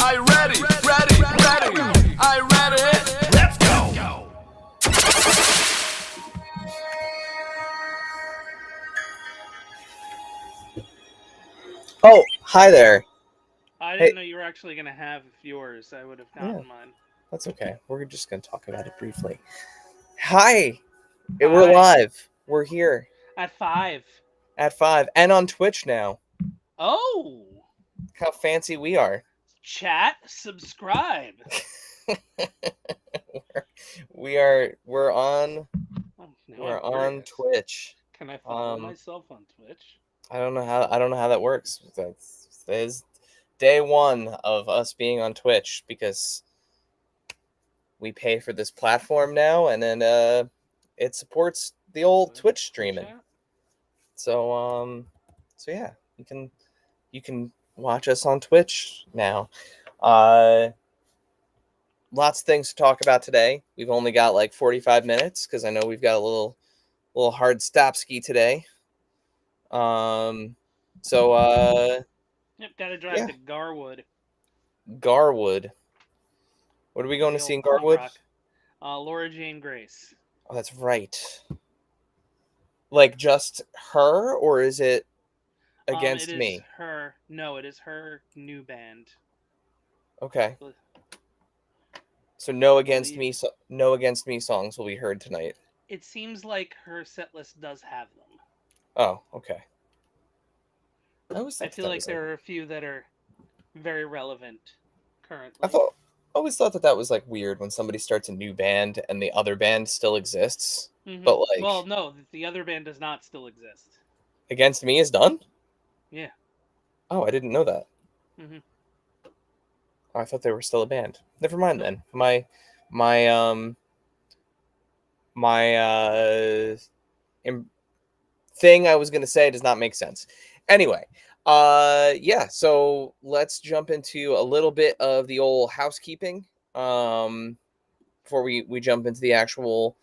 I ready, ready, ready. I ready. Let's go. Oh, hi there. I Hey, didn't know you were actually going to have yours. I would have yeah, gotten mine. that's okay. We're just going to talk about it briefly. Hi, we're Hi. live. We're here At 5. at 5 and on Twitch now. Oh! How fancy we are. Chat, subscribe. We're on Oh, now we're I'm on curious. Twitch. Can I follow myself on Twitch? I don't know how that works. That is day one of us being on Twitch because we pay for this platform now, and then it supports the old Twitch streaming. Chat? So yeah, you can watch us on Twitch now. Uh, Lots of things to talk about today. We've only got like 45 minutes because I know we've got a little hard stop ski today. So Yep, gotta drive yeah, to Garwood. Garwood. What are we going The to see old in punk Garwood? rock. Laura Jane Grace. Oh, that's right. Like just her, or is it It against is me? her. No, it is her new band. Okay. I So no against believe. me, no against me songs will be heard tonight. It seems like her set list does have them. Oh, okay. I always I thought feel that like was like there are a few that are very relevant I currently. thought always thought that was like weird when somebody starts a new band and the other band still exists, but Well, like no, the other band does not still exist. against me is done. Yeah. Oh, I didn't know that. hmm Oh, I thought they were still a band. Never mind Nope. then. My my im- thing I was gonna say does not make sense. Anyway, yeah. So let's jump into a little bit of the old housekeeping. Before we jump into the actual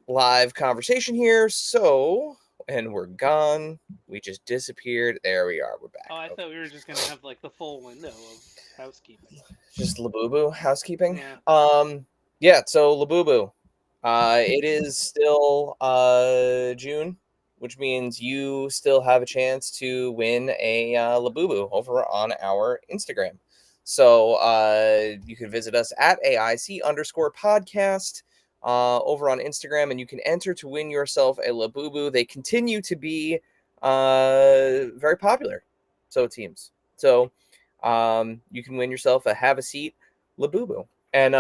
live conversation here. So, and we're gone. We just disappeared. There we are. We're Oh, back. I Okay. thought we were just gonna have like the full window of housekeeping. Just Labubu housekeeping. Yeah. Yeah, so Labubu. It is still June, which means you still have a chance to win a Labubu over on our Instagram. So you can visit us at AIC_podcast over on Instagram, and you can enter to win yourself a Labubu. They continue to be very popular. So it seems. So you can win yourself a Have a Seat Labubu. And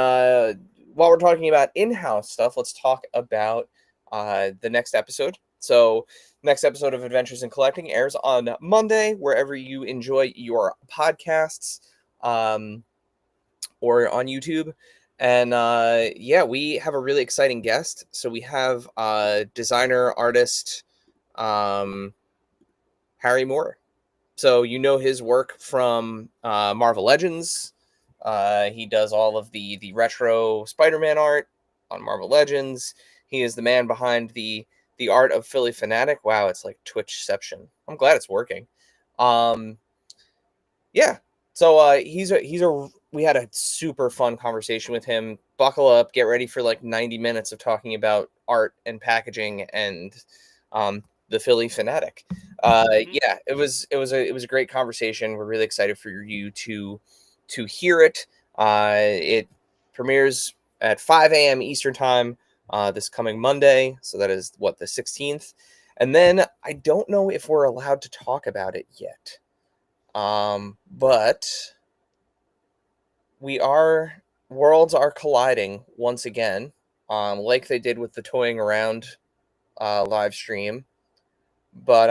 while we're talking about in-house stuff, let's talk about the next episode. So next episode of Adventures in Collecting airs on Monday, wherever you enjoy your podcasts, or on YouTube. And yeah, we have a really exciting guest. So we have designer artist Harry Moore. So you know his work from Marvel Legends. He does all of the retro Spider-Man art on Marvel Legends. He is the man behind the art of Philly Fanatic. Wow, it's like Twitchception. I'm glad it's working. Yeah. So we had a super fun conversation with him. Buckle up, get ready for like 90 minutes of talking about art and packaging and the Philly Fanatic. hmm Yeah, it was a great conversation. We're really excited for you to hear it. It premieres at 5 a.m. Eastern time this coming Monday. So that is what, the 16th. And then I don't know if we're allowed to talk about it yet. But worlds are colliding once again, like they did with the Toying Around live stream. But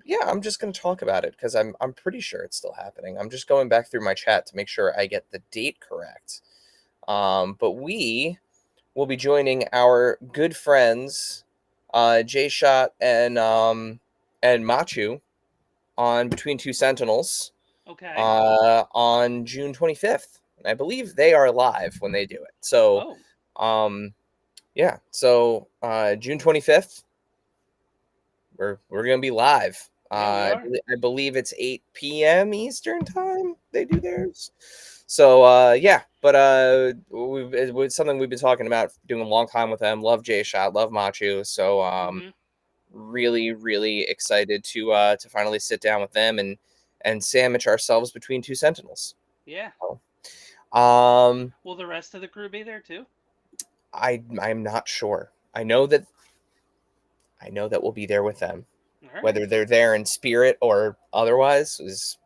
yeah, I'm just gonna talk about it because I'm pretty sure it's still happening. I'm just going back through my chat to make sure I get the date correct. But we will be joining our good friends, J Shot and Machu on Between Two Sentinels Okay. on June 25th. And I believe they are live when they do it. So, Oh, um, yeah. So June 25th, we're gonna be live. yeah, we are. I believe it's 8 p.m. Eastern time. They do theirs. So yeah, but it's something we've been talking about doing a long time with them. Love J Shot, love Machu. So Hmm. really, really excited to finally sit down with them and sandwich ourselves between two sentinels. Yeah. So, um, Will the rest of the crew be there too? I'm not sure. I know that we'll be there with them. All right. Whether they're there in spirit or otherwise is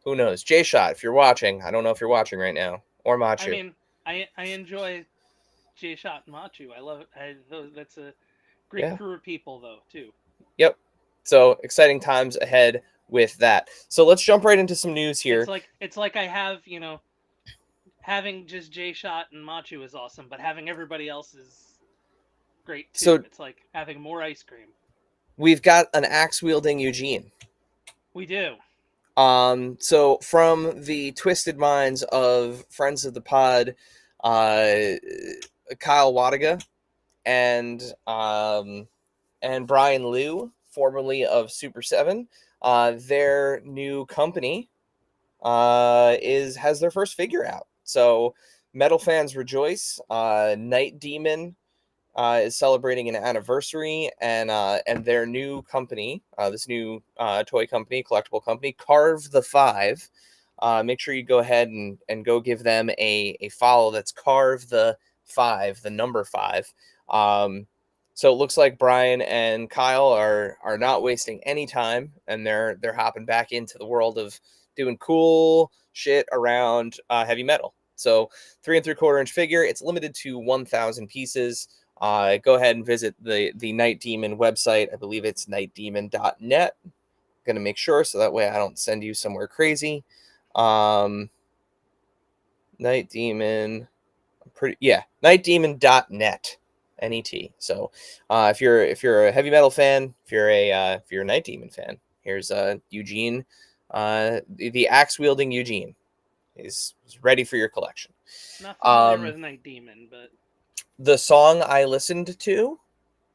who knows. J Shot, if you're watching, I don't know if you're watching right now, or I Machu. mean, I enjoy J Shot and Machu. I love it. That's a great Yeah. crew of people though too. Yep. So exciting times ahead with that. So let's jump right into some news here. It's like I have having just J Shot and Machu is awesome, but having everybody else is great too. So It's like having more ice cream. we've got an axe wielding Eugene. We do. So from the twisted minds of friends of the pod, uh, Kyle Wadiga and Brian Liu, formerly of Super Seven, their new company has their first figure out. So metal fans rejoice. Night Demon is celebrating an anniversary, and their new company, this new toy company, collectible company, Carve the Five. Make sure you go ahead and go give them a follow. That's Carve the Five, the number five. So it looks like Brian and Kyle are not wasting any time, and they're hopping back into the world of doing cool shit around heavy metal. So 3 3/4 inch figure. It's limited to 1,000 pieces. Go ahead and visit the Night Demon website. I believe it's nightdemon.net. Going to make sure so that way I don't send you somewhere crazy. Night Demon, nightdemon.net. Net. So if you're a heavy metal fan, if you're a Night Demon fan, here's Eugene, the axe wielding Eugene is ready for your collection. Not familiar Um, with Night Demon, but the song I listened to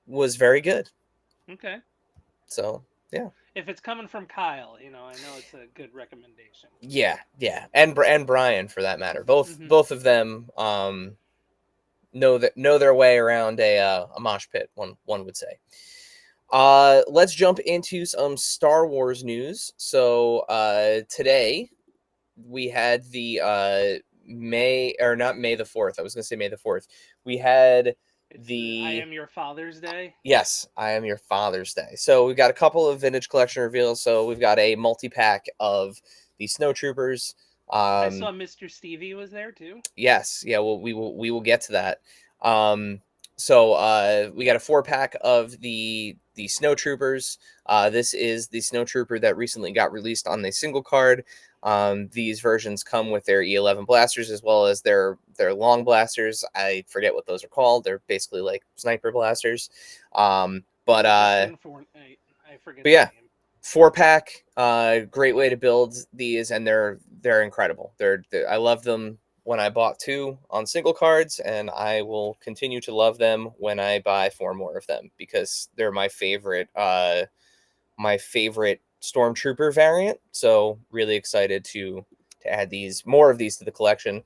was very good. okay. So yeah, If it's coming from Kyle, I know it's a good recommendation. yeah, and Brian for that matter. Both Hmm. both of them know their way around a mosh pit. One would say. Let's jump into some Star Wars news. So today we had the May or not May the 4th. I was gonna say May the 4th. We had It's the I the Am Your Father's Day. Yes, I Am Your Father's Day. So we've got a couple of vintage collection reveals. So we've got a multi-pack of the Snowtroopers. I Um, saw Mr. Stevie was there too. yes, yeah, well, we will get to that. So we got a 4-pack of the Snowtroopers. This is the Snowtrooper that recently got released on the single card. These versions come with their E11 blasters as well as their long blasters. I forget what those are called. They're basically like sniper blasters. Um, but Like what's uh, in Fortnite? I forget but the yeah, name. 4-pack, great way to build these, and they're incredible. I love them when I bought 2 on single cards, and I will continue to love them when I buy 4 more of them because they're my favorite Stormtrooper variant. So really excited to add more of these to the collection.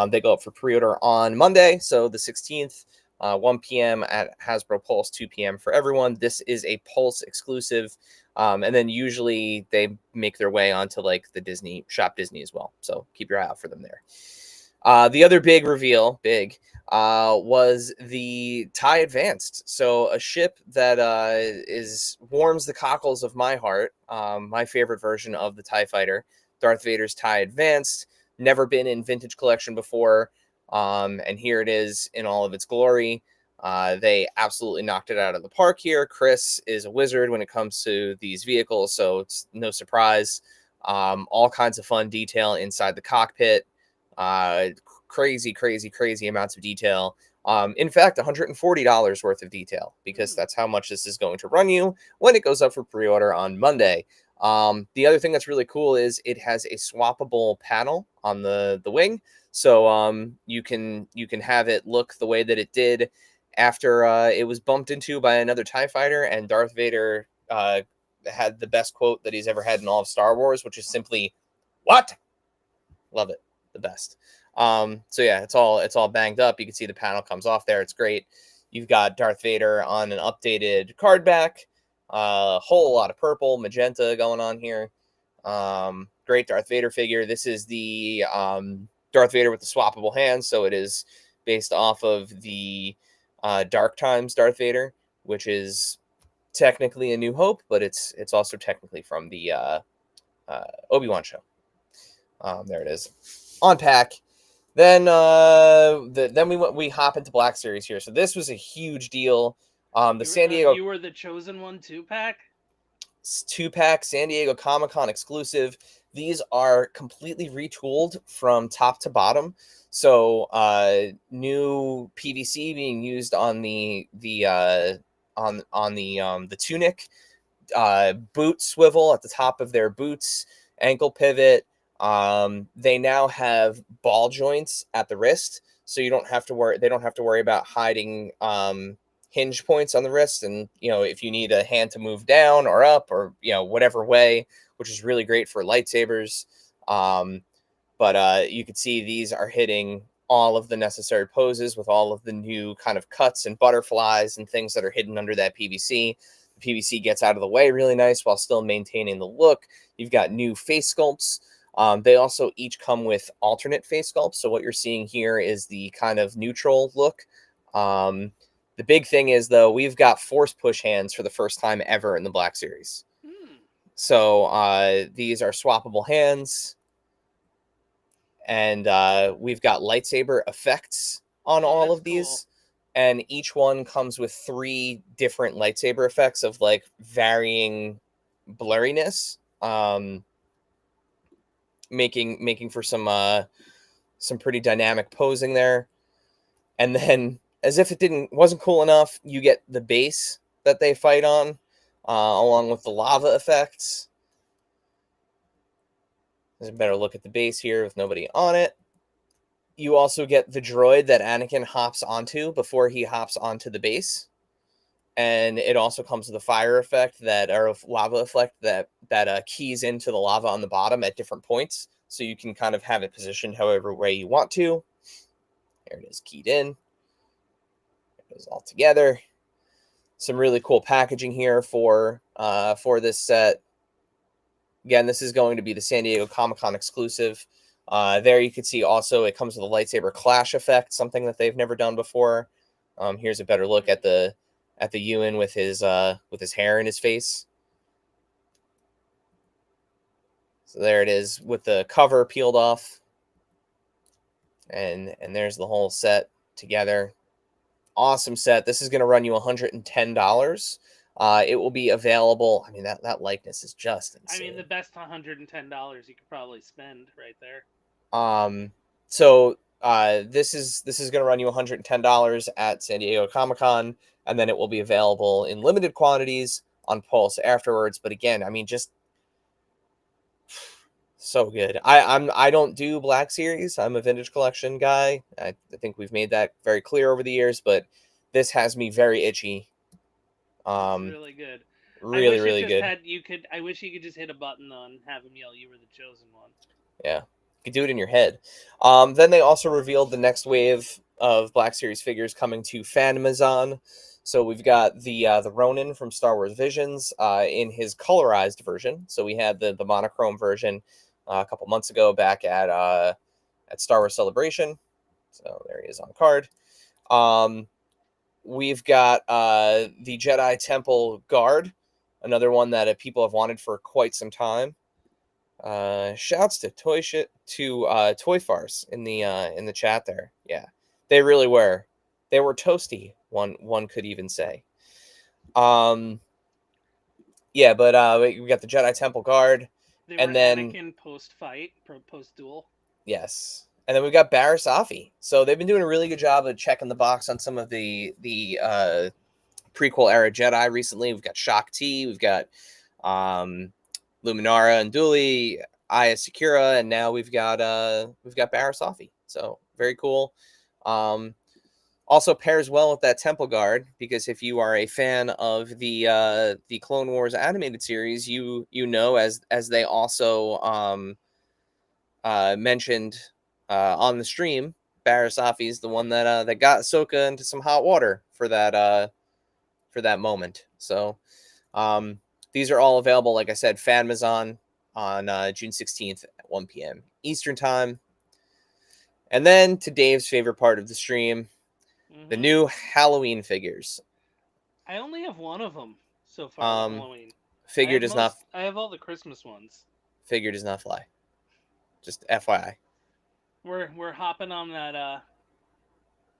They go up for pre-order on Monday, so the 16th, 1 p.m. at Hasbro Pulse, 2 p.m. for everyone. This is a Pulse exclusive, and then usually they make their way onto like the Disney Shop Disney as well. So keep your eye out for them there. The other big reveal, was the TIE Advanced. So a ship that warms the cockles of my heart. My favorite version of the TIE Fighter, Darth Vader's TIE Advanced. Never been in vintage collection before, and here it is in all of its glory. They absolutely knocked it out of the park here. Chris is a wizard when it comes to these vehicles, so it's no surprise. All kinds of fun detail inside the cockpit. Uh, crazy amounts of detail. In fact, $140 worth of detail because Hmm. that's how much this is going to run you when it goes up for pre-order on Monday. The other thing that's really cool is it has a swappable panel on the wing, so you can have it look the way that it did after it was bumped into by another TIE fighter, and Darth Vader had the best quote that he's ever had in all of Star Wars, which is simply, "What?" Love it. the best. So yeah, it's all banged up. You can see the panel comes off there. It's great. You've got Darth Vader on an updated card back. A whole lot of purple, magenta going on here. Great Darth Vader figure. This is the Darth Vader with the swappable hands, so it is based off of the Dark Times Darth Vader, which is technically A New Hope, but it's also technically from the Obi-Wan show. There it is on pack. Then then we hop into Black Series here. So this was a huge deal. The San Diego You were the chosen one 2-pack. 2-pack San Diego Comic-Con exclusive. These are completely retooled from top to bottom. So new PVC being used on the tunic, boot swivel at the top of their boots, ankle pivot. They now have ball joints at the wrist, so you don't have to worry. They don't have to worry about hiding hinge points on the wrist, and if you need a hand to move down or up or whatever way, which is really great for lightsabers. But you can see these are hitting all of the necessary poses with all of the new kind of cuts and butterflies and things that are hidden under that PVC. The PVC gets out of the way really nice while still maintaining the look. You've got new face sculpts. They also each come with alternate face sculpts. So what you're seeing here is the kind of neutral look. The big thing is, though, we've got force push hands for the first time ever in the Black Series. So these are swappable hands. And we've got lightsaber effects on all of these. Cool. And each one comes with 3 different lightsaber effects of like varying blurriness. Making for some pretty dynamic posing there. And then, as if it wasn't cool enough, you get the base that they fight on, along with the lava effects. There's a better look at the base here with nobody on it. You also get the droid that Anakin hops onto before he hops onto the base. And it also comes with a fire effect or a lava effect that keys into the lava on the bottom at different points. So you can kind of have it positioned however way you want to. There it is, keyed in. It goes all together. Some really cool packaging here for this set. Again, this is going to be the San Diego Comic-Con exclusive. There you can see also it comes with a lightsaber clash effect, something that they've never done before. Here's a better look at the Ewan with his hair in his face. So there it is with the cover peeled off. And there's the whole set together. Awesome set. This is going to run you $110. It will be available. I mean, that likeness is just insane. I mean, the best $110 you could probably spend right there. So this is going to run you $110 at San Diego Comic-Con, and then it will be available in limited quantities on Pulse afterwards. But again, I mean, just so good. I don't do Black Series. I'm a vintage collection guy. I think we've made that very clear over the years, but this has me very itchy. It's really good. Really good. I wish you could just hit a button and have him yell, "You were the chosen one." Yeah, you could do it in your head. Then they also revealed the next wave of Black Series figures coming to Fanamazon. So we've got the Ronin from Star Wars Visions in his colorized version. So we had the monochrome version a couple months ago back at Star Wars Celebration. So there he is on card. We've got the Jedi Temple Guard, another one that people have wanted for quite some time. Shouts to Toy Farce in the chat there. Yeah, they really were. They were toasty. One could even say. Yeah, but we got the Jedi Temple Guard, and then Anakin post-fight, post-duel. Yes. And then we've got Barriss Offee. So they've been doing a really good job of checking the box on some of the prequel era Jedi recently. We've got Shaak Ti, we've got Luminara and Dooley, Aya Sakura, and now we've got Barriss Offee. So very cool. Also pairs well with that Temple Guard, because if you are a fan of the Clone Wars animated series, you know as they also mentioned on the stream, Barasafi is the one that got Ahsoka into some hot water for that moment. So these are all available, like I said, Fanmazon on June 16th at 1 p.m. Eastern Time. And then to Dave's favorite part of the stream, the new Halloween figures. I only have one of them so far. Halloween. Figure does not. I have all the Christmas ones. Figure does not fly. Just FYI. We're hopping on that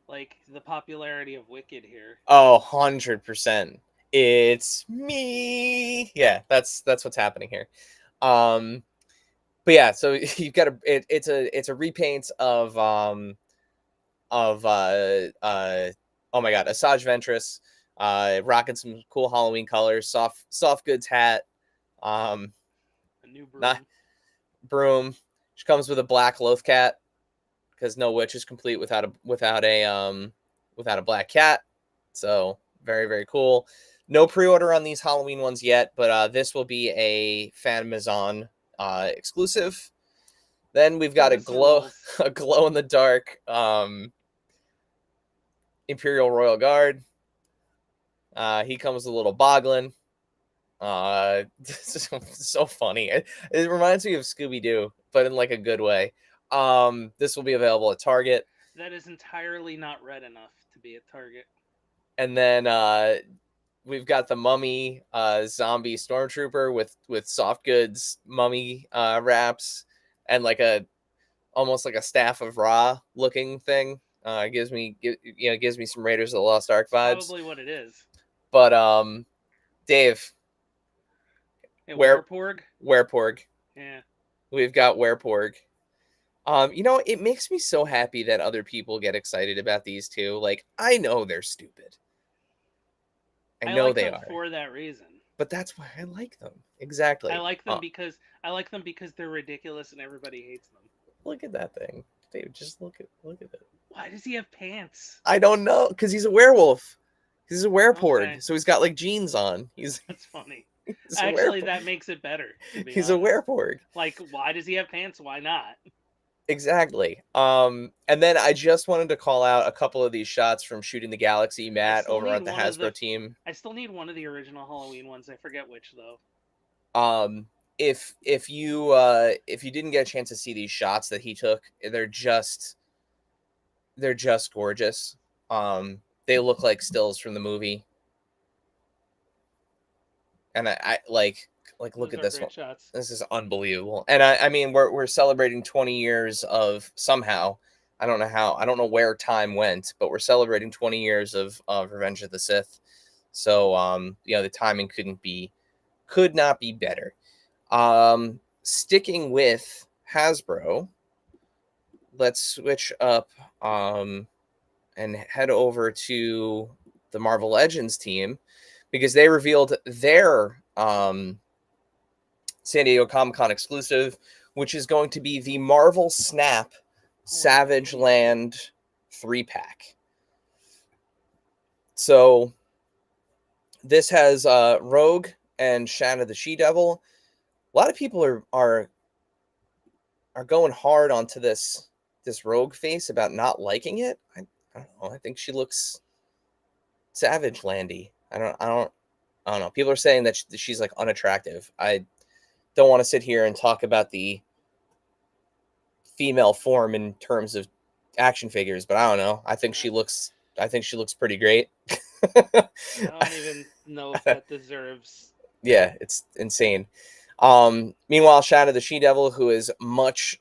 like the popularity of Wicked here. Oh, 100%. It's me. Yeah, that's what's happening here. But yeah, so you've got it's a repaint of oh my god, Asajj Ventress, rocking some cool Halloween colors, soft goods hat, A new broom. not broom. She comes with a black loath cat because no witch is complete without a black cat. So very, very cool. No pre-order on these Halloween ones yet, but this will be a Fanmazon exclusive. Then we've got a glow in the dark Imperial Royal Guard. He comes with a little boglin. This is so funny. It reminds me of Scooby-Doo, but in like a good way. This will be available at Target. That is entirely not red enough to be at Target. And then we've got the mummy zombie stormtrooper with soft goods mummy wraps and like almost like a staff of Ra looking thing. Gives me some Raiders of the Lost Ark vibes. Probably what it is. But Dave, Werporg. Yeah, we've got Werporg. It makes me so happy that other people get excited about these too. Like, I know they're stupid. I know like they them are for that reason. But that's why I like them. Exactly. I like them because they're ridiculous and everybody hates them. Look at that thing, Dave. Just look at it. Why does he have pants? I don't know, because he's a werewolf. He's a wereport, Okay. so he's got like jeans on. That's funny. Actually, that makes it better. He's a wereporg. Like, why does he have pants? Why not? Exactly. And then I just wanted to call out a couple of these shots from Shooting the Galaxy, Matt, over at the Hasbro team. I still need one of the original Halloween ones. I forget which though. If you didn't get a chance to see these shots that he took, they're just gorgeous. They look like stills from the movie. And I like look at this one. Shots. This is unbelievable. And I mean we're celebrating 20 years of somehow. I don't know where time went, but we're celebrating 20 years of Revenge of the Sith. So the timing could not be better. Sticking with Hasbro, let's switch up and head over to the Marvel Legends team, because they revealed their San Diego Comic-Con exclusive, which is going to be the Marvel Snap Savage Land 3-pack. So this has Rogue and Shanna the She-Devil. A lot of people are going hard onto this Rogue face about not liking it. I don't know. I think she looks Savage Landy. I don't know. People are saying that she's like unattractive. I don't want to sit here and talk about the female form in terms of action figures, but I don't know. I think she looks pretty great. I don't even know if that deserves. Yeah, it's insane. Meanwhile, Shanna the She-Devil, who is much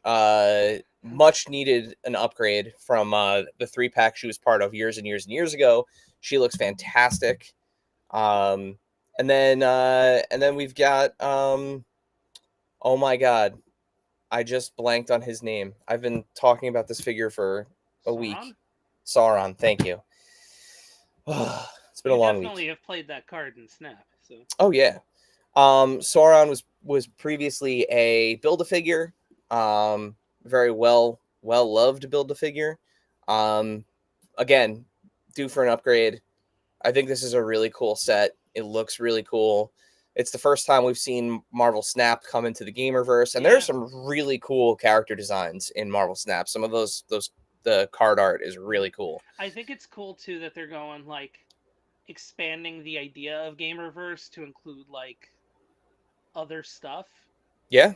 needed an upgrade from the 3-pack she was part of years and years and years ago. She looks fantastic. And then we've got oh my god, I just blanked on his name. I've been talking about this figure for a week. Sauron, thank you. It's been a long week. You definitely have played that card in Snap. So. Oh yeah. Sauron was previously a Build-A-Figure. Very well loved Build-A-Figure. Again, due for an upgrade. I think this is a really cool set. It looks really cool. It's the first time we've seen Marvel Snap come into the gamerverse, and Yeah. there's some really cool character designs in Marvel Snap. Some of those the card art is really cool. I think it's cool too that they're going like expanding the idea of gamerverse to include like other stuff. Yeah,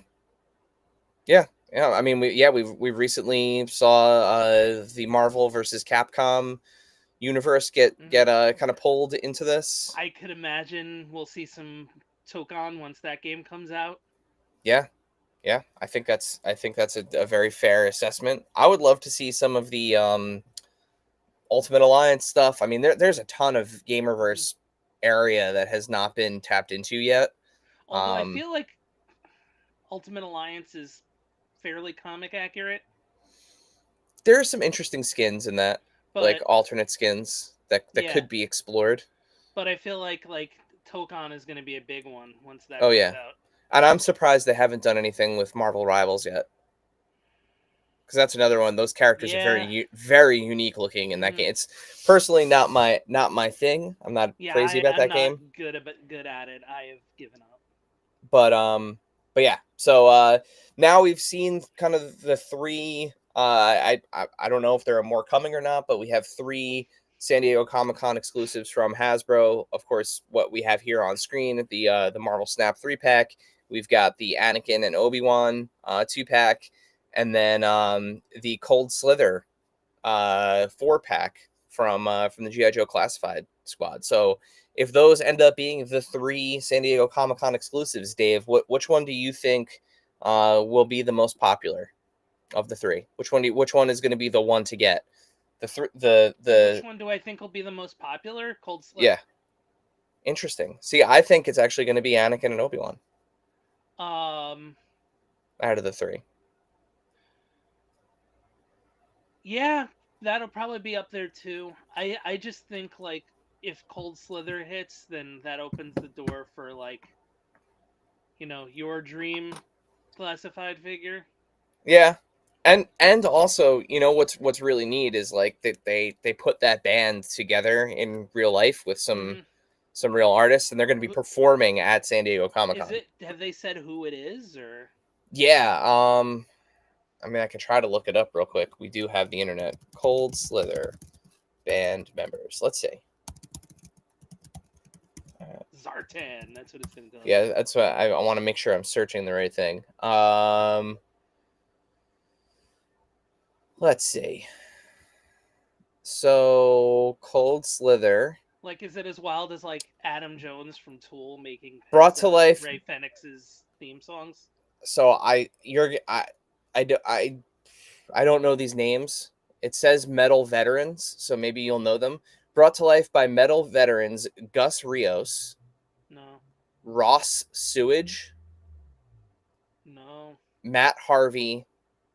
yeah. I mean, we've recently saw the Marvel versus Capcom universe get kind of pulled into this. I could imagine we'll see some Tokon once that game comes out. Yeah, yeah. I think that's a very fair assessment. I would love to see some of the Ultimate Alliance stuff. I mean, there's a ton of gamerverse area that has not been tapped into yet. Although I feel like Ultimate Alliance is fairly comic accurate. There are some interesting skins in that, like but alternate skins that yeah, could be explored. but I feel like Tokon is going to be a big one once that Oh comes yeah, out. and I'm surprised they haven't done anything with Marvel Rivals yet, because that's another one. Those characters are Yeah. very unique looking in that game. It's personally not my thing. I'm not crazy about I'm that not game. good at it. I have given up. But yeah. So now we've seen kind of the three. I don't know if there are more coming or not, but we have 3 San Diego Comic-Con exclusives from Hasbro. Of course, what we have here on screen, the Marvel Snap 3-pack. We've got the Anakin and Obi-Wan 2-pack, and then the Cold Slither 4-pack from the G.I. Joe Classified Squad. So if those end up being the 3 San Diego Comic-Con exclusives, Dave, which one do you think will be the most popular of the 3? Which one is going to be the one to get? Which one do I think will be the most popular? Cold Slither. Yeah. Interesting. See, I think it's actually going to be Anakin and Obi-Wan. Out of the 3. Yeah, that'll probably be up there too. I just think like if Cold Slither hits, then that opens the door for like, your dream classified figure. Yeah. And also, what's really neat is like they put that band together in real life with some real artists, and they're going to be performing at San Diego Comic-Con. Have they said who it is, or? Yeah, I mean, I can try to look it up real quick. We do have the internet. Cold Slither band members. Let's see. Zartan. That's what it's going to tell. Yeah, that's what I want to make sure I'm searching the right thing. Let's see. So, Cold Slither. Like, is it as wild as like Adam Jones from Tool making brought to life Ray Fenix's theme songs? So I don't know these names. It says Metal Veterans, so maybe you'll know them. Brought to life by Metal Veterans Gus Rios. No. Ross Sewage. No. Matt Harvey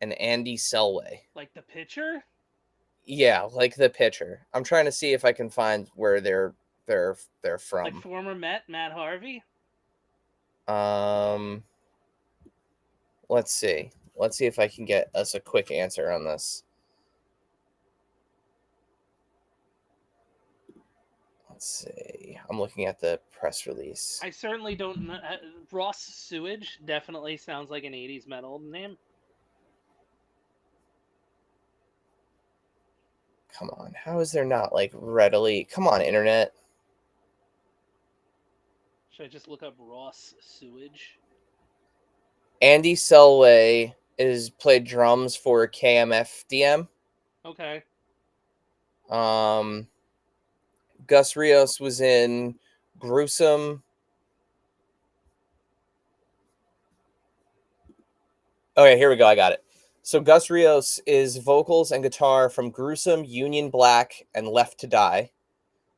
and Andy Selway. Like the pitcher? Yeah, like the pitcher. I'm trying to see if I can find where they're from. Like former Met Matt Harvey? Let's see. Let's see if I can get us a quick answer on this. Let's see. I'm looking at the press release. I certainly don't know. Ross Sewage definitely sounds like an 80s metal name. Come on. How is there not like readily? Come on, internet. Should I just look up Ross Sewage? Andy Selway played drums for KMFDM. Okay. Gus Rios was in Gruesome. Okay, here we go. I got it. So Gus Rios is vocals and guitar from Gruesome, Union Black, and Left to Die.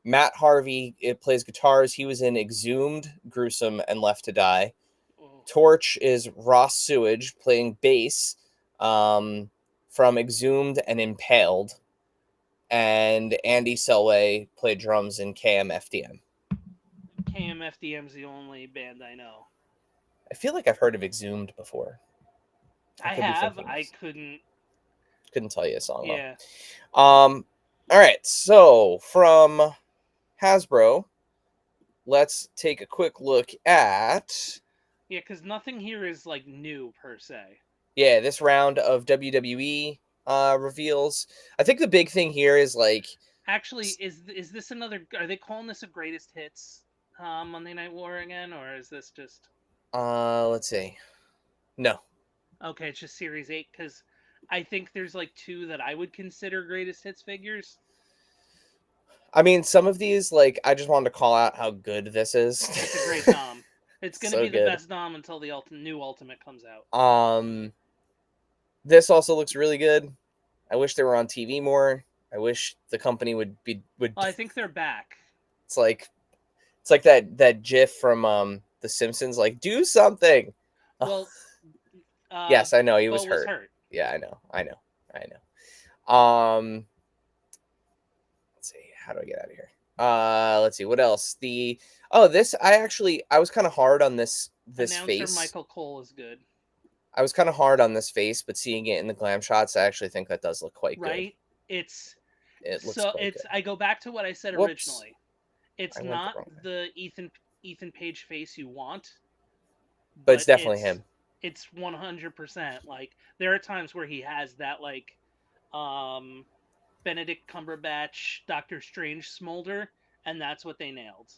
Matt Harvey plays guitars. He was in Exhumed, Gruesome, and Left to Die. Torch is Ross Sewage playing bass from Exhumed and Impaled. And Andy Selway played drums in KMFDM. KMFDM's the only band I know. I feel like I've heard of Exhumed before. I have. I couldn't tell you a song. Yeah. All right. So from Hasbro, let's take a quick look at Yeah, because nothing here is like new per se. this round of WWE reveals. I think the big thing here is like, Actually, is this another? Are they calling this a greatest hits Monday Night War again, or is this just let's see. No. okay? It's just Series 8 because I think there's like two that I would consider greatest hits figures. I mean, some of these, like, I just wanted to call out how good this is. It's a great Dom. It's gonna So be the good. best Dom until the new Ultimate comes out. This also looks really good. I wish they were on TV more. I wish the company would. Well, I think they're back. It's like that GIF from The Simpsons, like, do something. Well, Yes, I know he was Bo was hurt. hurt. Yeah, I know. Let's see, how do I get out of here? Let's see what else. This I was kind of hard on this Announcer face. Michael Cole is good. I was kind of hard on this face, but seeing it in the glam shots, I actually think that does look quite good. Right? It looks So quite it's good. I go back to what I said Whoops. originally. It's I went the not wrong way. the Ethan Page face you want, But it's definitely him. It's 100%. Like there are times where he has that like Benedict Cumberbatch Doctor Strange smolder, and that's what they nailed.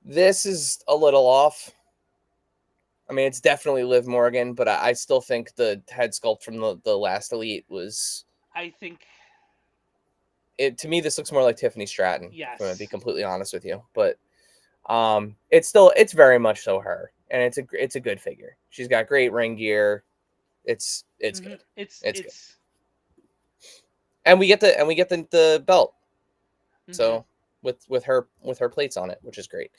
This is a little off. I mean, it's definitely Liv Morgan, but I still think the head sculpt from the last Elite was. I think To me, this looks more like Tiffany Stratton. Yes. If I'm gonna be completely honest with you, but it's very much so her, and it's a good figure. She's got great ring gear. It's good. It's good. And we get the belt. So with her plates on it, which is great.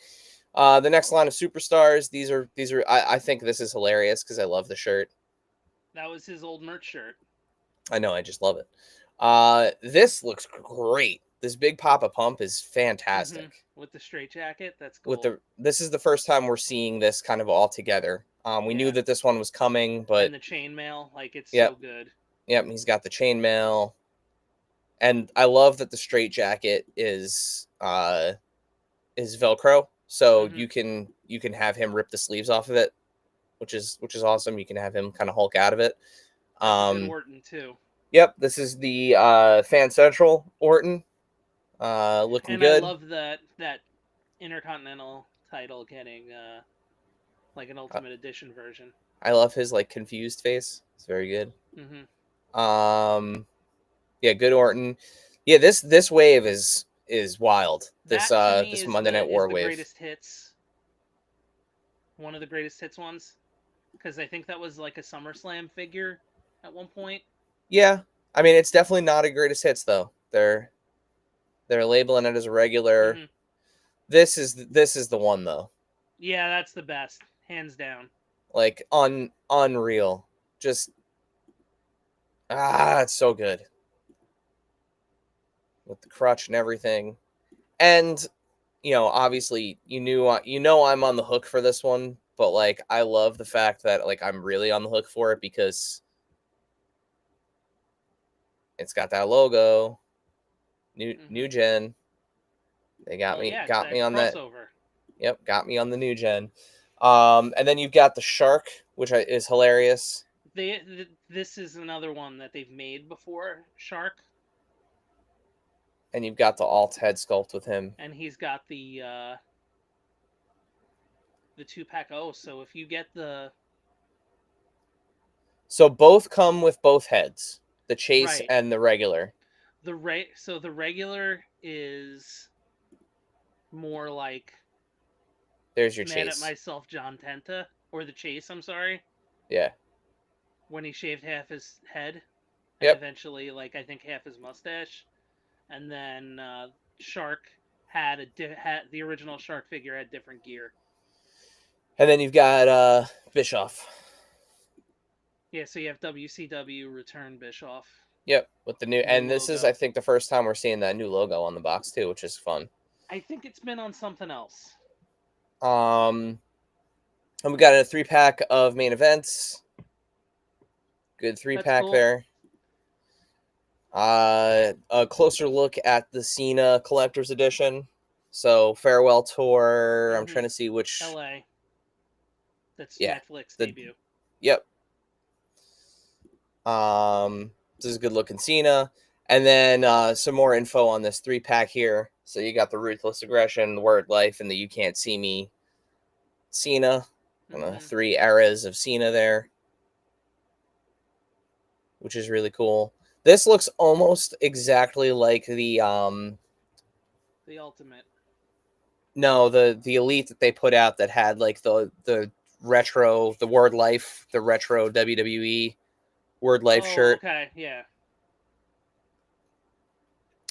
The next line of superstars, these are I think this is hilarious because I love the shirt. That was his old merch shirt. I know, I just love it. This looks great. This Big Papa Pump is fantastic. With the straight jacket, that's cool. This is the first time we're seeing this kind of all together. We knew that this one was coming, but and the chainmail, like it's so good. Yep, he's got the chainmail. And I love that the straight jacket is Velcro, so you can have him rip the sleeves off of it, which is awesome. You can have him kind of Hulk out of it. Good Orton too. Yep, this is the Fan Central Orton, looking good. I love that Intercontinental title getting like an Ultimate Edition version. I love his like confused face. It's very good. Yeah, good Orton. Yeah, this wave is wild. This Monday Night War wave. Greatest hits. One of the greatest hits ones, because I think that was like a SummerSlam figure at one point. Yeah, I mean it's definitely not a greatest hits though. They're labeling it as a regular. This is the one though. Yeah, that's the best, hands down. Like unreal. Just it's so good. With the crutch and everything. And obviously I'm on the hook for this one, but like I love the fact that like I'm really on the hook for it because it's got that logo. New gen. They got me on that. Yep, got me on the new gen. And then you've got the shark, which is hilarious. This is another one that they've made before, shark. And you've got the alt head sculpt with him. And he's got the 2-pack. Oh, so if you get So both come with both heads, the chase and the regular. So the regular is more like there's your Mad chase. at Myself, John Tenta, or the chase. I'm sorry. Yeah. When he shaved half his head, and eventually, like I think half his mustache, and then Shark had the original Shark figure had different gear. And then you've got Bischoff. Yeah, so you have WCW Return Bischoff. Yep, with the new and this logo. Is I think the first time we're seeing that new logo on the box too, which is fun. I think it's been on something else. And we got a 3-pack of main events. Good 3-pack cool. There. A closer look at the Cena Collector's Edition. So farewell tour. I'm Mhm. trying to see which. LA. That's Yeah, Netflix the- debut. Yep. This is a good looking Cena. And then some more info on this 3-pack here. So you got the Ruthless Aggression, the Word Life, and the You Can't See Me Cena. Mhm. 3 eras of Cena there, which is really cool. This looks almost exactly like the The Ultimate. no, the Elite that they put out that had like the retro, the Word Life, the retro WWE Word Life shirt. Okay, yeah.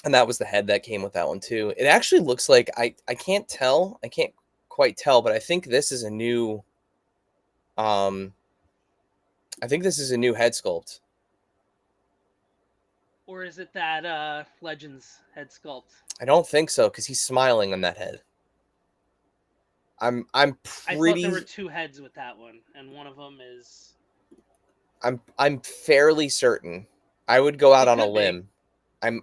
And that was the head that came with that one too. It actually looks like I can't tell. I can't quite tell, but I think this is a new I think this is a new head sculpt. Or is it that Legends head sculpt? I don't think so cuz he's smiling on that head. I'm I thought there were pretty 2 heads with that one, and one of them is. I'm fairly certain. I would go out It on a could be. limb.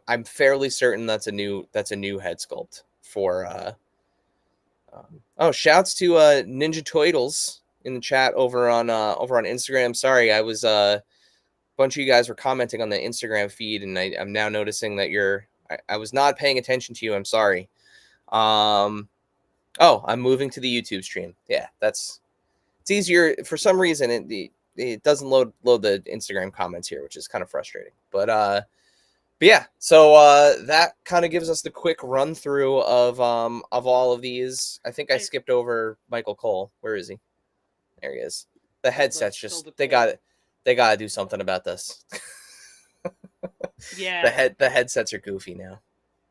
I'm fairly certain that's a new head sculpt for oh, shouts to Ninja Toidles in the chat over on Instagram. Sorry, I was a bunch of you guys were commenting on the Instagram feed, and I'm now noticing that I was not paying attention to you. I'm sorry. Oh, I'm moving to the YouTube stream. Yeah, it's easier for some reason. It doesn't load the Instagram comments here, which is kind of frustrating. But yeah, so that kind of gives us the quick run through of all of these. I think I skipped over Michael Cole. Where is he? There he is. The headsets just they got to do something about this. Yeah. The headsets are goofy now.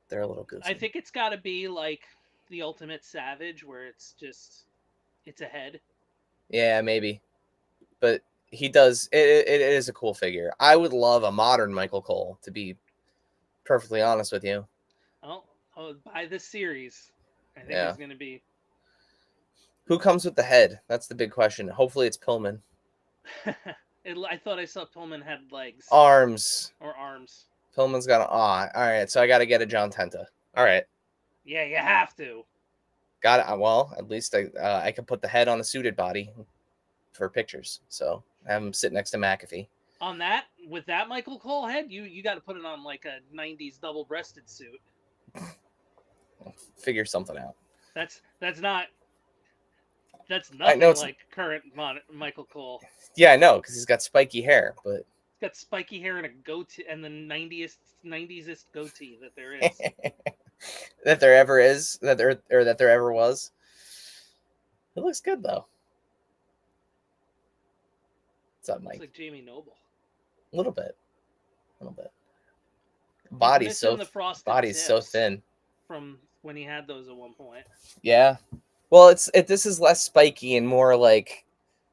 They're a little goofy. I think it's got to be like the Ultimate Savage, where it's a head. Yeah, maybe. But he does. It is a cool figure. I would love a modern Michael Cole, to be perfectly honest with you. Oh, buy this series. I think Yeah. it's going to be. Who comes with the head? That's the big question. Hopefully it's Pillman. I thought I saw Pillman had legs. Arms. Or arms. Pillman's got an all right, so I got to get a John Tenta. All right. Yeah, you have to. Got it. Well, at least I can put the head on a suited body for pictures. So I have him sit next to McAfee. On that, with that Michael Cole head, you got to put it on like a '90s double-breasted suit. Figure something out. That's nothing like current Michael Cole. Yeah, I know, because he's got spiky hair, but he's got spiky hair and a goatee, and the '90s goatee that there is. that there ever is, that there ever was. It looks good though. What's up, Mike? Looks like Jamie Noble. A little bit. Body's so thin from when he had those at one point. Yeah. Well, this is less spiky and more like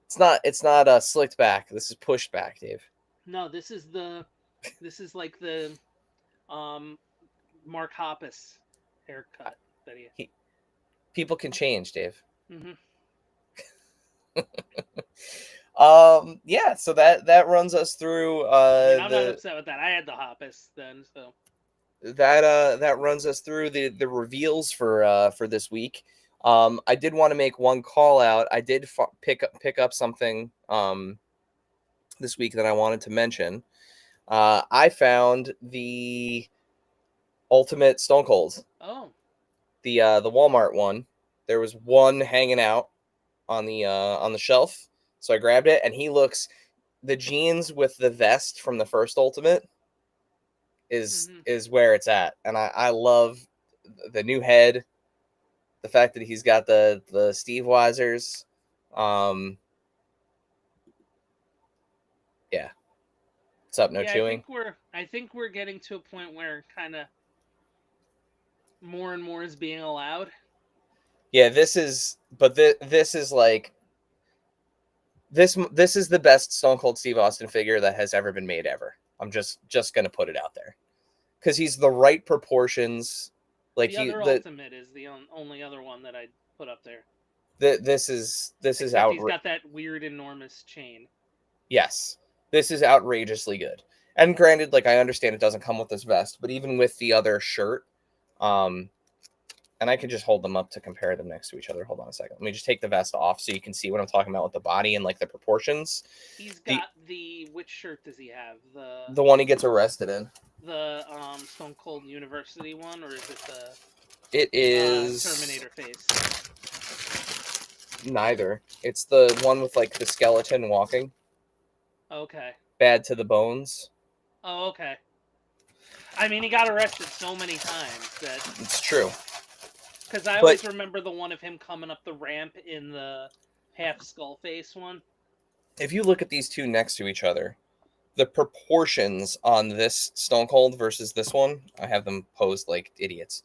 it's not slicked back. This is pushed back, Dave. No, this is like the Mark Hoppus haircut that he people can change, Dave. Mm-hmm. Yeah, so that runs us through I'm not upset with that. I had the Hoppus then, so that runs us through the reveals for this week. I did want to make one call out. I did pick up something this week that I wanted to mention. I found the Ultimate Stone Cold. Oh. The Walmart one. There was one hanging out on the shelf. So I grabbed it, and the jeans with the vest from the first Ultimate is where it's at. And I love the new head, the fact that he's got the Steve Weisers. Yeah. What's up, no chewing? I think we're getting to a point where kind of more and more is being allowed. Yeah, this is like this is the best Stone Cold Steve Austin figure that has ever been made ever. I'm just gonna put it out there, because he's the right proportions. Like the Ultimate is the only other one that I'd put up there. This is outrageous. He's got that weird enormous chain. Yes, this is outrageously good. And granted, like, I understand it doesn't come with this vest, but even with the other shirt, and And I could just hold them up to compare them next to each other. Hold on a second. Let me just take the vest off so you can see what I'm talking about with the body and like the proportions. He's got which shirt does he have? The one he gets arrested in. The Stone Cold University one, or is it the It is Terminator face? Neither. It's the one with like the skeleton walking. Okay. Bad to the bones. Oh, okay. I mean, he got arrested so many times that It's true. because I always remember the one of him coming up the ramp in the half skull face one. If you look at these two next to each other, the proportions on this Stone Cold versus this one, I have them posed like idiots,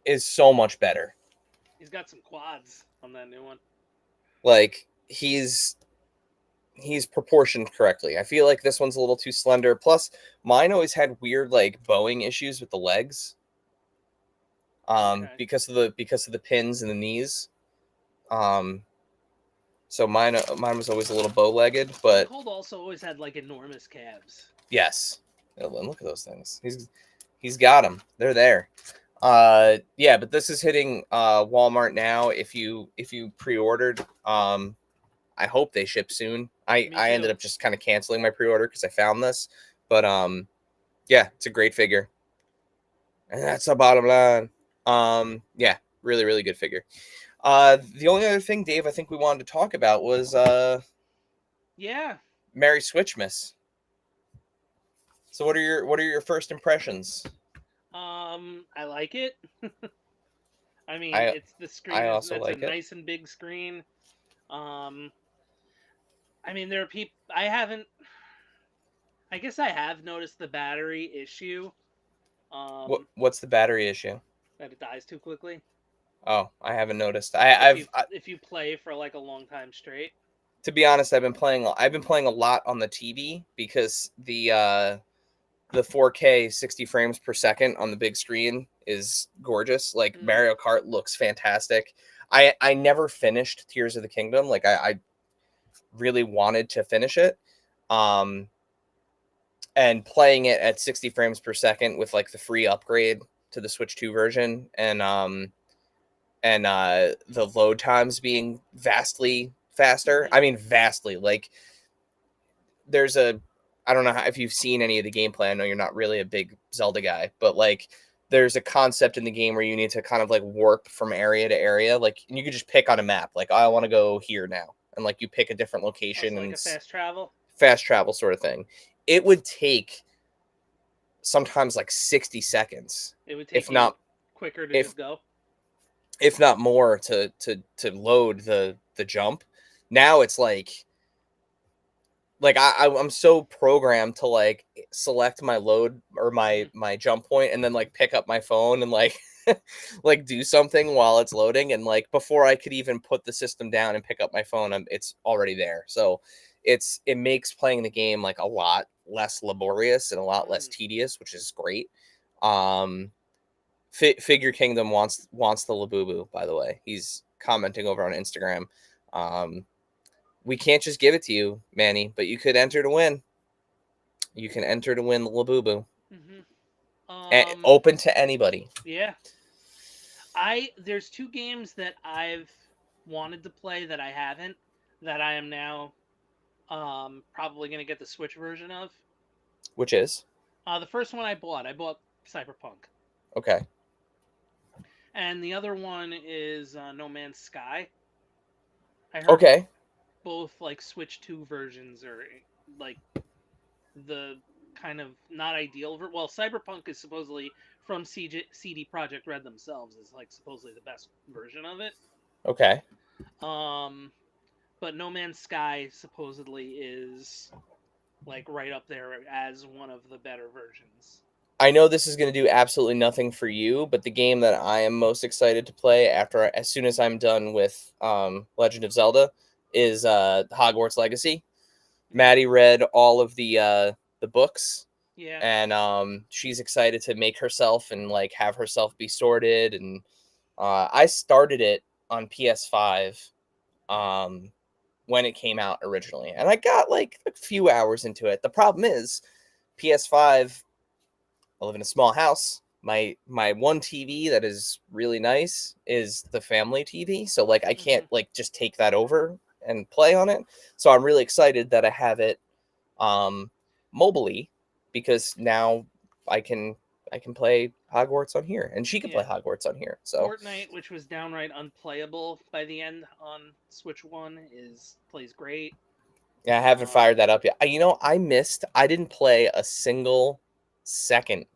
is so much better. He's got some quads on that new one. Like he's proportioned correctly. I feel like this one's a little too slender. Plus, mine always had weird like bowing issues with the legs. Okay. Because of the pins in the knees. So mine was always a little bow-legged, but Cold also always had like enormous calves. yes. Oh, look at those things. He's got them. They're there. Yeah, but this is hitting Walmart now. If you pre-ordered, I hope they ship soon. I ended up just kind of canceling my pre-order because I found this, but yeah, it's a great figure, and that's the bottom line. Yeah, really, really good figure. The only other thing, Dave, I think we wanted to talk about was yeah, Merry Switchmas. So what are your first impressions? I like it. I mean, it's the screen. I also it's like a it. nice and big screen. I mean, there are people. I guess I have noticed the battery issue. What's the battery issue? That it dies too quickly. Oh, I haven't noticed. If you play for like a long time straight. To be honest, I've been playing a lot on the TV because the 4K 60 frames per second on the big screen is gorgeous. Like Mario Kart looks fantastic. I never finished Tears of the Kingdom. Like I really wanted to finish it. And playing it at 60 frames per second with like the free upgrade to the Switch 2 version and the load times being vastly faster. I mean, vastly. Like, I don't know if you've seen any of the gameplay. I know you're not really a big Zelda guy, but like, there's a concept in the game where you need to kind of like warp from area to area. Like, and you could just pick on a map. Like, I want to go here now, and like you pick a different location Like and a fast travel sort of thing. It would take sometimes like 60 seconds. It would take if not quicker to just go. If not more to load the jump. Now it's like I'm so programmed to like select my load or my jump point and then like pick up my phone and like like do something while it's loading, and like before I could even put the system down and pick up my phone, it's already there. So it makes playing the game like a lot less laborious and a lot less tedious, which is great. Figure Kingdom wants the Labubu, by the way. He's commenting over on Instagram. We can't just give it to you, Manny, but you could enter to win. You can enter to win the Labubu. Open to anybody. Yeah. There's two games that I've wanted to play that I haven't, that I am now probably going to get the Switch version of. Which is? The first one I bought Cyberpunk. Okay. And the other one is No Man's Sky. I heard both like Switch 2 versions are like the kind of not ideal. Well, Cyberpunk is supposedly from CD Projekt Red themselves is like supposedly the best version of it. Okay. But No Man's Sky supposedly is like right up there as one of the better versions. I know this is going to do absolutely nothing for you, but the game that I am most excited to play as soon as I'm done with Legend of Zelda is Hogwarts Legacy. Maddie read all of the books. Yeah. And she's excited to make herself and like have herself be sorted. And I started it on PS5 when it came out originally, and I got like a few hours into it. The problem is PS5. I live in a small house. my one TV that is really nice is the family TV. So like I can't like just take that over and play on it. So I'm really excited that I have it mobily, because now I can play Hogwarts on here, and she can play Yeah. Hogwarts on here. So Fortnite, which was downright unplayable by the end on Switch One, plays great. yeah, I haven't fired that up yet. You know, I didn't play a single second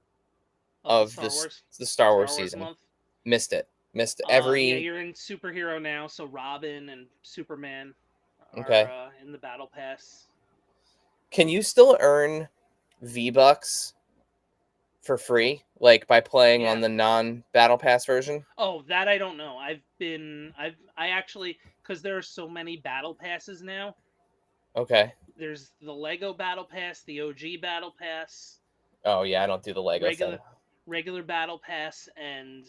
Of the of Star Wars the Star Wars Star Wars season. month. Missed it. Yeah, Every. you're in superhero now, so Robin and Superman are Okay. in the battle pass. Can you still earn V-Bucks for free, like by playing Yeah. on the non-battle pass version? Oh, that I don't know. I actually, because there are so many battle passes now. Okay. There's the Lego battle pass, the OG battle pass, Oh yeah, I don't do the Lego thing. regular battle pass, and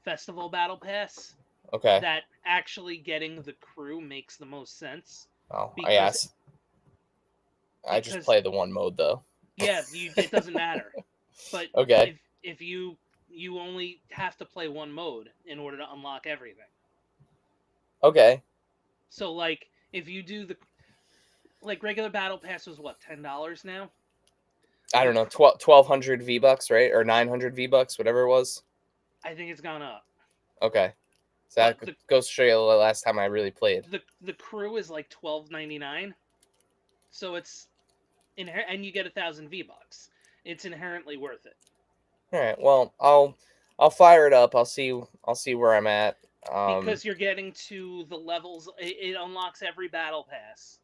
festival battle pass. Okay. That actually getting the crew makes the most sense. Oh, Because I just play the one mode though. yeah, it doesn't matter. But Okay. if you only have to play one mode in order to unlock everything. Okay. So like if you do the regular battle pass was what, $10 now? I don't know, 1,200 V-Bucks, right? Or 900 V-Bucks, whatever it was. I think it's gone up. Okay. So that goes to show you the last time I really played. The crew is like $12.99. So it's and you get 1,000 V-Bucks. It's inherently worth it. All right. Well, I'll fire it up. I'll see where I'm at. Because you're getting to the levels, it unlocks every battle pass,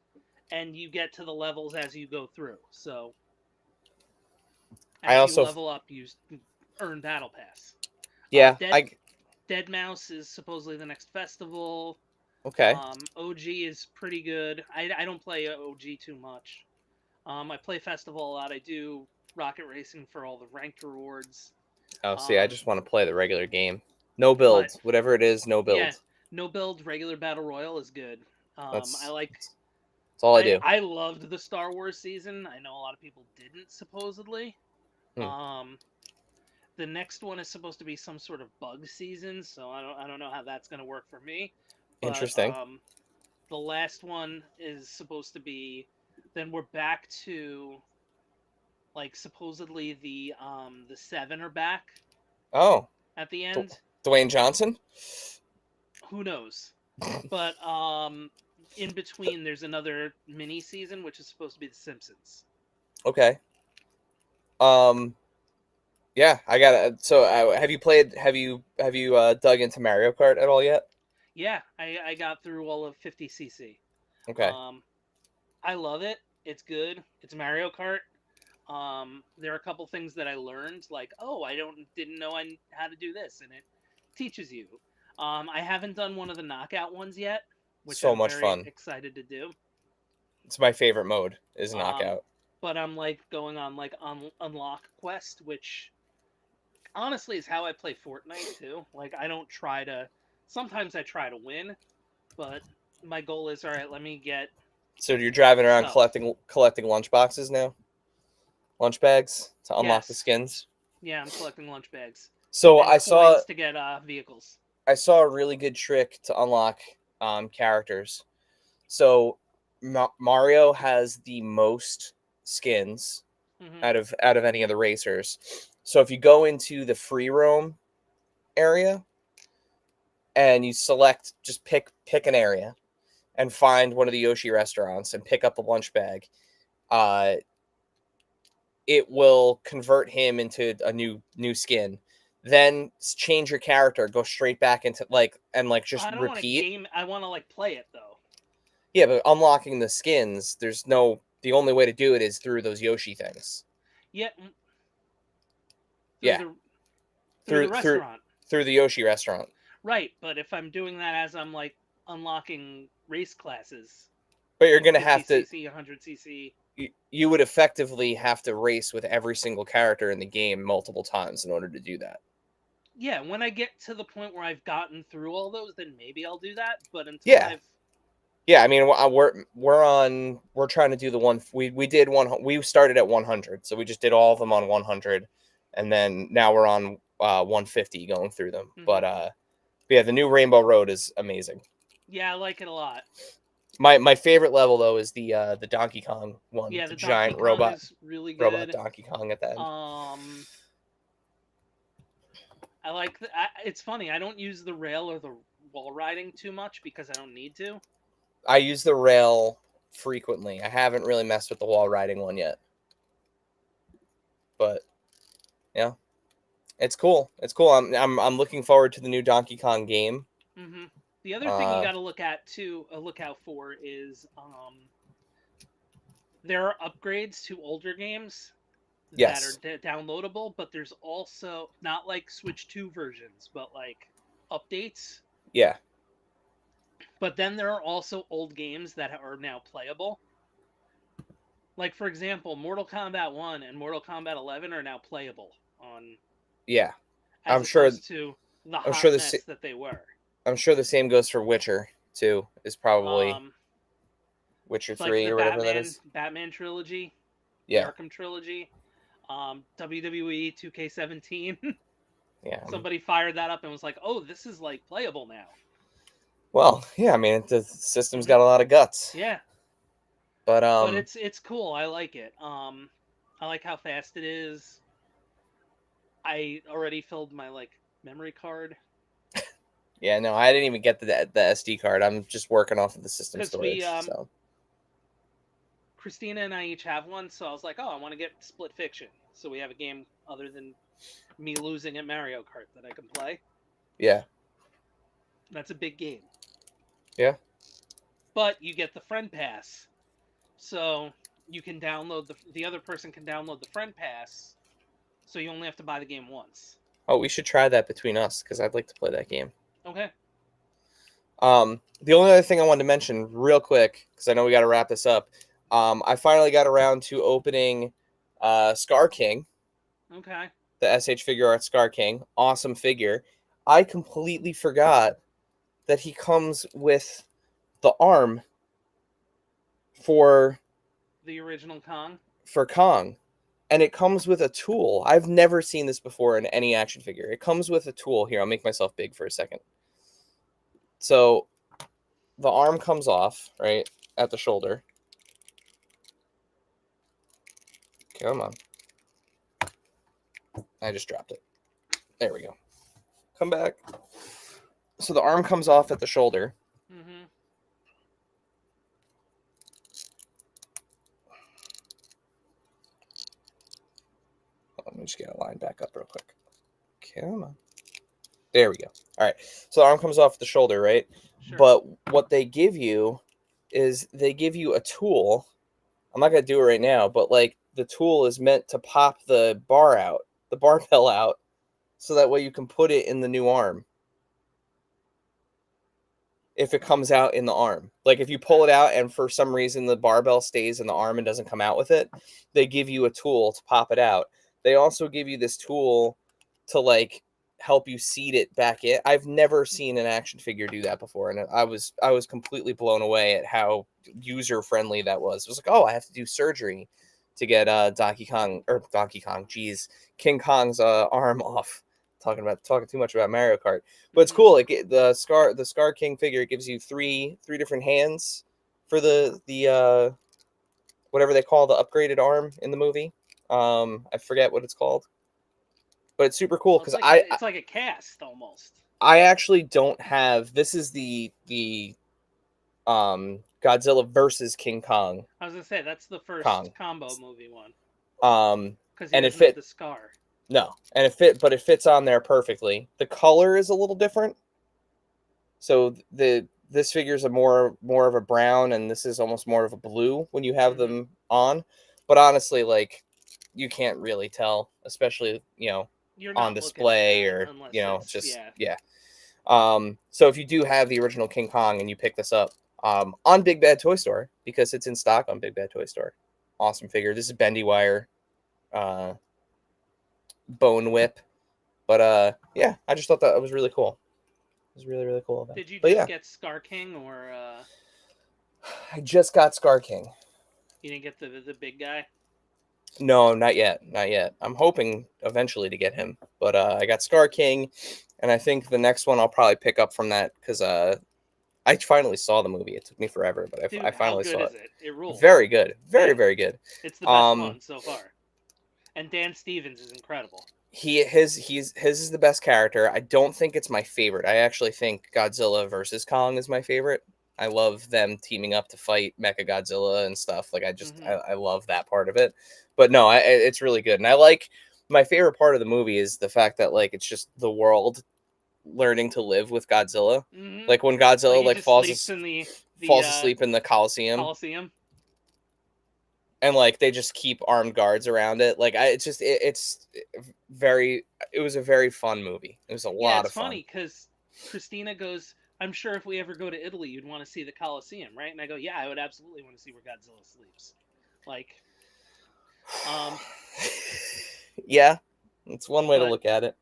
and you get to the levels as you go through. So as you level up, you earn battle pass. Yeah, Dead Mouse is supposedly the next festival. Okay. OG is pretty good. I don't play OG too much. I play festival a lot. I do Rocket Racing for all the ranked rewards. Oh, see, I just want to play the regular game. No build, whatever it is, no build. Yeah, no build. Regular battle royale is good. That's all I do. I loved the Star Wars season. I know a lot of people didn't, supposedly. The next one is supposed to be some sort of bug season, so I don't know how that's going to work for me. But, Interesting. The last one is supposed to be. Then we're back to, like, supposedly the 7 are back. Oh. At the end. Dwayne Johnson? Who knows? But in between, there's another mini season, which is supposed to be The Simpsons. Okay. Yeah, I got it. So, have you dug into Mario Kart at all yet? Yeah, I got through all of 50cc. Okay. I love it. It's good. It's Mario Kart. There are a couple things that I learned, like, oh, didn't know how to do this, and it teaches you. I haven't done one of the knockout ones yet, which I'm much very fun. excited to do. It's my favorite mode, is knockout. But I'm like going on unlock quest, which honestly is how I play Fortnite too. Like I don't try to. Sometimes I try to win, but my goal is, all right, let me get. So you're driving around collecting lunch boxes now? Lunch bags to unlock the skins? Yeah, I'm collecting lunch bags. So and I saw to get vehicles. I saw a really good trick to unlock characters. So Mario has the most skins out of any of the racers. So if you go into the free roam area and you just pick an area and find one of the Yoshi restaurants and pick up a lunch bag, it will convert him into a new skin. Then change your character, go straight back into just I don't repeat. I want to play it though. Yeah, but unlocking the skins, the only way to do it is through those Yoshi things. Yeah. Through the restaurant. Through the Yoshi restaurant. Right, but if I'm doing that as I'm unlocking race classes. But you're going to have to 100cc. You would effectively have to race with every single character in the game multiple times in order to do that. Yeah, when I get to the point where I've gotten through all those, then maybe I'll do that. But until Yeah, I mean, we're trying to do the one we did one. We started at 100, so we just did all of them on 100. and then now we're on 150 going through them. Mhm. But yeah, the new Rainbow Road is amazing. Yeah, I like it a lot. My favorite level though is the Donkey Kong one. Yeah, The the Donkey giant Kong is really robot good. Donkey Kong at the end. I like it's funny. I don't use the rail or the wall riding too much because I don't need to. I use the rail frequently. I haven't really messed with the wall riding one yet. But yeah. It's cool. It's cool. I'm looking forward to the new Donkey Kong game. Mm-hmm. The other thing you got to look out for is there are upgrades to older games that Yes. are downloadable, but there's also not like Switch 2 versions, but like updates. Yeah. But then there are also old games that are now playable. Like for example, Mortal Kombat 1 and Mortal Kombat 11 are now playable on Yeah. as opposed to the I'm hot sure mess that they were. I'm sure the same goes for Witcher too. Is probably Witcher Like 3 the or whatever that is. Batman trilogy, Yeah. the Arkham trilogy, WWE 2K17. Yeah. Somebody fired that up and was like, "Oh, this is like playable now." Well, yeah, I mean, the system's got a lot of guts. Yeah. But it's cool. I like it. I like how fast it is. I already filled my like memory card. Yeah, no, I didn't even get the SD card. I'm just working off of the system storage. So Christina and I each have one, so I was like, "Oh, I want to get Split Fiction." So we have a game other than me losing at Mario Kart that I can play. Yeah. That's a big game. Yeah. But you get the friend pass. So you can download the other person can download the friend pass. So you only have to buy the game once. Oh, we should try that between us because I'd like to play that game. Okay. The only other thing I wanted to mention real quick, because I know we got to wrap this up. I finally got around to opening Scar King. Okay. The SH Figure Art Scar King. Awesome figure. I completely forgot that he comes with the arm for the original Kong. For Kong. And it comes with a tool. I've never seen this before in any action figure. It comes with a tool. Here, I'll make myself big for a second. So the arm comes off, right, at the shoulder. Come on. I just dropped it. There we go. Come back. So the arm comes off at the shoulder. Mm-hmm. Let me just get a line back up real quick. Come on. There we go. All right. So the arm comes off the shoulder, right? Sure. But what they give you is they give you a tool. I'm not going to do it right now, but like the tool is meant to pop the barbell out, so that way you can put it in the new arm. If it comes out in the arm. Like if you pull it out and for some reason the barbell stays in the arm and doesn't come out with it, they give you a tool to pop it out. They also give you this tool to like help you seat it back in. I've never seen an action figure do that before, and I was completely blown away at how user friendly that was. It was like, oh, I have to do surgery to get King Kong's arm off. Talking too much about Mario Kart, but it's cool. Like the Scar King figure gives you three different hands for the whatever they call the upgraded arm in the movie. I forget what it's called, but it's super cool because it's like a cast almost. I actually don't have. This is the Godzilla versus King Kong. I was gonna say that's the first combo movie one. Because and it fit the scar. No, and it fits on there perfectly. The color is a little different. So this figure is more of a brown, and this is almost more of a blue when you have them on. But honestly, like you can't really tell, especially You're on display or just yeah. So if you do have the original King Kong and you pick this up on Big Bad Toy Store, because it's in stock on Big Bad Toy Store, awesome figure. This is bendy wire. Bone whip, but yeah, I just thought that was really cool. It was really, really cool. Did you just get Scar King or I just got Scar King. You didn't get the big guy? No, not yet. Not yet. I'm hoping eventually to get him. But I got Scar King, and I think the next one I'll probably pick up from that because I finally saw the movie. It took me forever, but I Dude, how finally good saw is it. it? It rules. Very good. Very, Yeah. very good. It's the best one so far. And Dan Stevens is incredible. His is the best character. I don't think it's my favorite. I actually think Godzilla versus Kong is my favorite. I love them teaming up to fight Mecha Godzilla and stuff. Like I love that part of it. But no, it's really good. And I like my favorite part of the movie is the fact that like it's just the world learning to live with Godzilla. Like when Godzilla he just sleeps in the falls asleep in the Coliseum. And like they just keep armed guards around it. Like it was a very fun movie. It was a lot of fun. It's funny because Christina goes, I'm sure if we ever go to Italy, you'd want to see the Coliseum, right? And I go, yeah, I would absolutely want to see where Godzilla sleeps. Like, yeah, it's one way to look at it.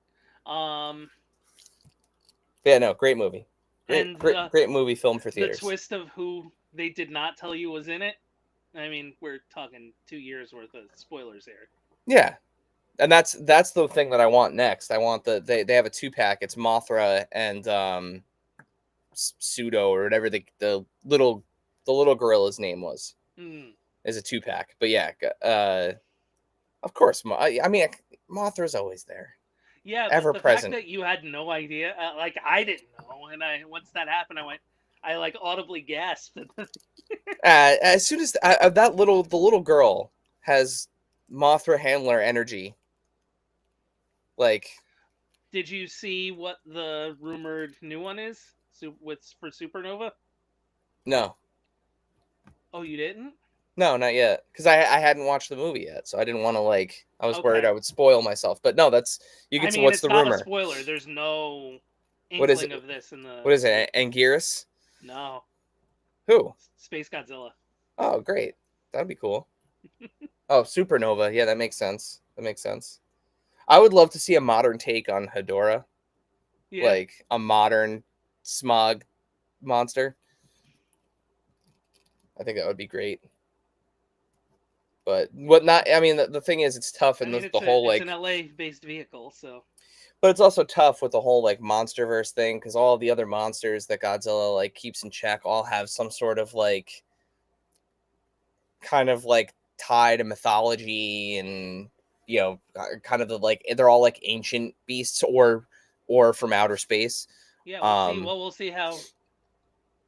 Yeah, no, great movie. Great movie, film for theaters. The twist of who they did not tell you was in it. I mean, we're talking 2 years worth of spoilers here. Yeah, and that's the thing that I want next. I want they have a 2-pack. It's Mothra and Pseudo or whatever the little gorilla's name was. Is a 2-pack. But yeah, of course. I mean, Mothra's always there. Yeah, ever but the present. fact that you had no idea, like I didn't know, and once that happened, I like audibly gasped. As soon as the little girl has Mothra handler energy. Like, did you see what the rumored new one is? For Supernova? No. Oh, you didn't? No, not yet. Because I hadn't watched the movie yet, so I didn't want to I was worried I would spoil myself. But no, what's it's the not rumor? A spoiler. There's no What is it? of this in the. What is it? Anguirus? No. Who? Space Godzilla. Oh, great. That'd be cool. Oh, Supernova. Yeah, that makes sense. I would love to see a modern take on Hedorah. Yeah. Like a modern smog monster. I think that would be great. But the thing is, it's tough in the whole it's an LA-based vehicle, so. But it's also tough with the whole MonsterVerse thing because all the other monsters that Godzilla keeps in check all have some sort of kind of tie to mythology and kind of they're all ancient beasts or from outer space. Yeah, we'll see. Well, we'll see how.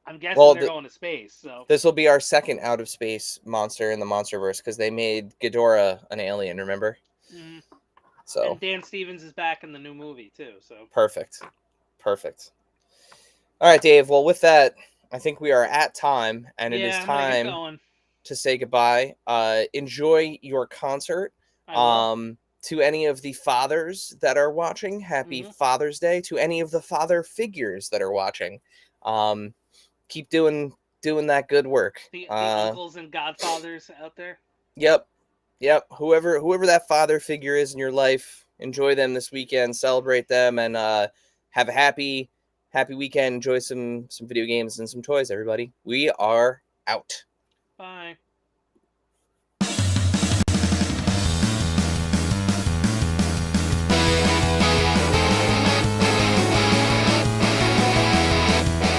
I'm guessing they're going to space, so this will be our second out of space monster in the MonsterVerse because they made Ghidorah an alien. Remember? Mm-hmm. So and Dan Stevens is back in the new movie too. So perfect. All right, Dave. Well, with that, I think we are at time, and it is time to say goodbye. Enjoy your concert. To any of the fathers that are watching, happy Father's Day. To any of the father figures that are watching, keep doing that good work. The uncles and godfathers out there. Yep. Whoever that father figure is in your life, enjoy them this weekend. Celebrate them, and have a happy weekend. Enjoy some video games and some toys. Everybody, we are out.